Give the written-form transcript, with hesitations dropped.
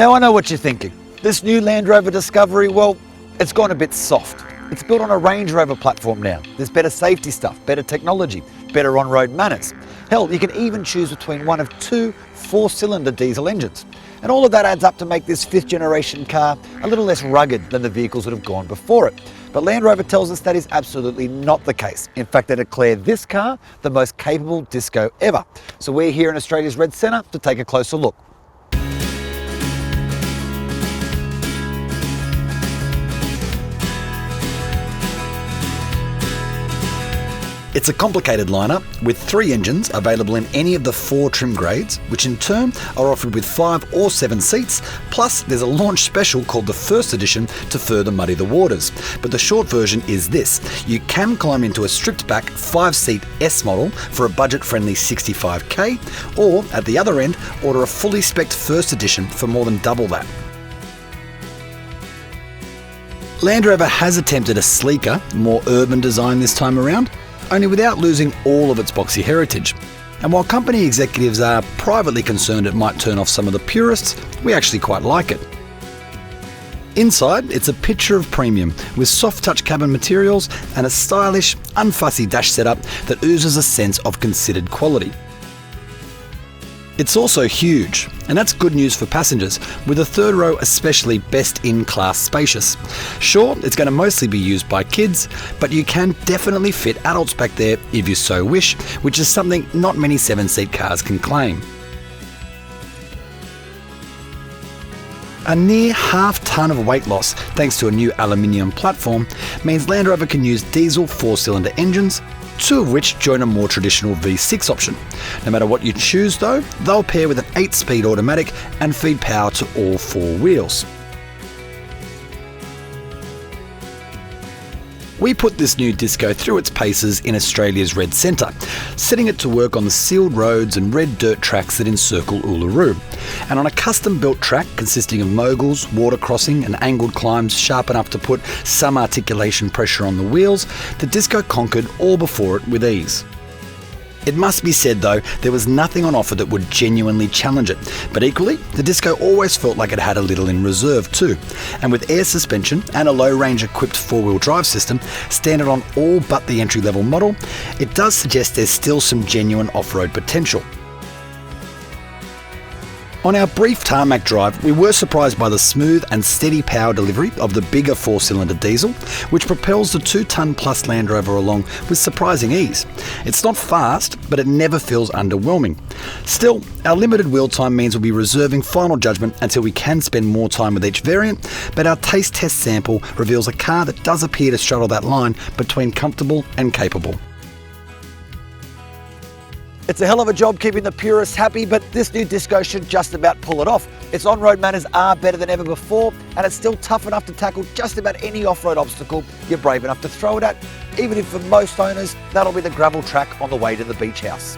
Now I know what you're thinking. This new Land Rover Discovery, well, it's gone a bit soft. It's built on a Range Rover platform now. There's better safety stuff, better technology, better on-road manners. Hell, you can even choose between one of two 4-cylinder diesel engines. And all of that adds up to make this 5th generation car a little less rugged than the vehicles that have gone before it. But Land Rover tells us that is absolutely not the case. In fact, they declare this car the most capable disco ever. So we're here in Australia's Red Centre to take a closer look. It's a complicated lineup with 3 engines available in any of the 4 trim grades, which in turn are offered with 5 or 7 seats, plus there's a launch special called the First Edition to further muddy the waters. But the short version is this: you can climb into a stripped back 5-seat S model for a budget-friendly $65,000, or at the other end, order a fully spec'd First Edition for more than double that. Land Rover has attempted a sleeker, more urban design this time around, only without losing all of its boxy heritage. And while company executives are privately concerned it might turn off some of the purists, we actually quite like it. Inside, it's a picture of premium, with soft touch cabin materials and a stylish, unfussy dash setup that oozes a sense of considered quality. It's also huge, and that's good news for passengers, with the third row especially best-in-class spacious. Sure, it's going to mostly be used by kids, but you can definitely fit adults back there if you so wish, which is something not many 7-seat cars can claim. A near half-tonne of weight loss, thanks to a new aluminium platform, means Land Rover can use diesel 4-cylinder engines, 2 of which join a more traditional V6 option. No matter what you choose though, they'll pair with an 8-speed automatic and feed power to all 4 wheels. We put this new disco through its paces in Australia's Red Centre, setting it to work on the sealed roads and red dirt tracks that encircle Uluru. And on a custom-built track consisting of moguls, water crossing and angled climbs sharp enough to put some articulation pressure on the wheels, the disco conquered all before it with ease. It must be said though, there was nothing on offer that would genuinely challenge it, but equally, the disco always felt like it had a little in reserve too. And with air suspension and a low-range equipped 4-wheel drive system, standard on all but the entry-level model, it does suggest there's still some genuine off-road potential. On our brief tarmac drive, we were surprised by the smooth and steady power delivery of the bigger 4-cylinder diesel, which propels the 2-tonne plus Land Rover along with surprising ease. It's not fast, but it never feels underwhelming. Still, our limited wheel time means we'll be reserving final judgment until we can spend more time with each variant, but our taste test sample reveals a car that does appear to straddle that line between comfortable and capable. It's a hell of a job keeping the purists happy, but this new disco should just about pull it off. Its on-road manners are better than ever before, and it's still tough enough to tackle just about any off-road obstacle you're brave enough to throw it at, even if for most owners, that'll be the gravel track on the way to the beach house.